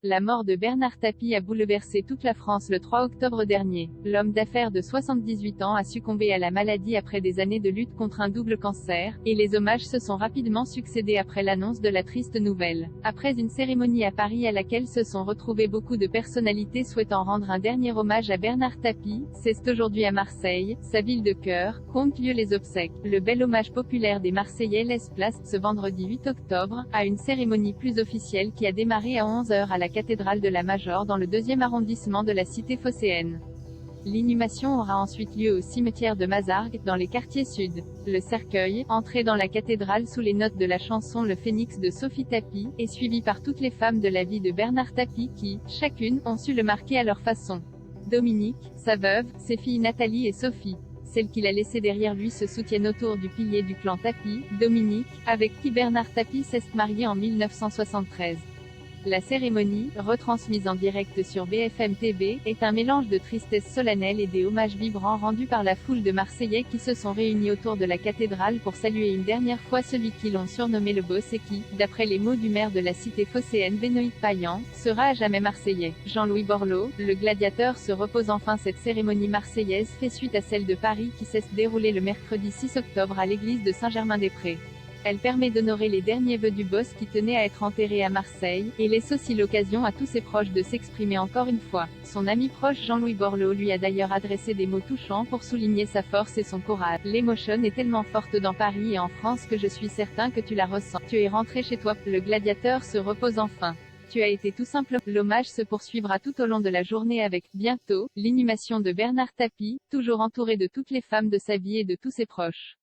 La mort de Bernard Tapie a bouleversé toute la France le 3 octobre dernier. L'homme d'affaires de 78 ans a succombé à la maladie après des années de lutte contre un double cancer, et les hommages se sont rapidement succédés après l'annonce de la triste nouvelle. Après une cérémonie à Paris à laquelle se sont retrouvés beaucoup de personnalités souhaitant rendre un dernier hommage à Bernard Tapie, c'est aujourd'hui à Marseille, sa ville de cœur, qu'ont lieu les obsèques. Le bel hommage populaire des Marseillais laisse place, ce vendredi 8 octobre, à une cérémonie plus officielle qui a démarré à 11 h à la cathédrale de la Major dans le 2e arrondissement de la cité phocéenne. L'inhumation aura ensuite lieu au cimetière de Mazargues, dans les quartiers sud. Le cercueil, entré dans la cathédrale sous les notes de la chanson Le Phénix de Sophie Tapie, est suivi par toutes les femmes de la vie de Bernard Tapie qui, chacune, ont su le marquer à leur façon. Dominique, sa veuve, ses filles Nathalie et Sophie. Celles qu'il a laissées derrière lui se soutiennent autour du pilier du clan Tapie, Dominique, avec qui Bernard Tapie s'est marié en 1973. La cérémonie, retransmise en direct sur BFM TV, est un mélange de tristesse solennelle et des hommages vibrants rendus par la foule de Marseillais qui se sont réunis autour de la cathédrale pour saluer une dernière fois celui qui l'ont surnommé le boss et qui, d'après les mots du maire de la cité phocéenne Benoît Payan, sera à jamais Marseillais. Jean-Louis Borloo, le gladiateur se repose enfin. Cette cérémonie marseillaise fait suite à celle de Paris qui s'est déroulée le mercredi 6 octobre à l'église de Saint-Germain-des-Prés. Elle permet d'honorer les derniers vœux du boss qui tenait à être enterré à Marseille, et laisse aussi l'occasion à tous ses proches de s'exprimer encore une fois. Son ami proche Jean-Louis Borloo lui a d'ailleurs adressé des mots touchants pour souligner sa force et son courage. L'émotion est tellement forte dans Paris et en France que je suis certain que tu la ressens. Tu es rentré chez toi, le gladiateur se repose enfin. Tu as été tout simple. L'hommage se poursuivra tout au long de la journée avec, bientôt, l'inhumation de Bernard Tapie, toujours entouré de toutes les femmes de sa vie et de tous ses proches.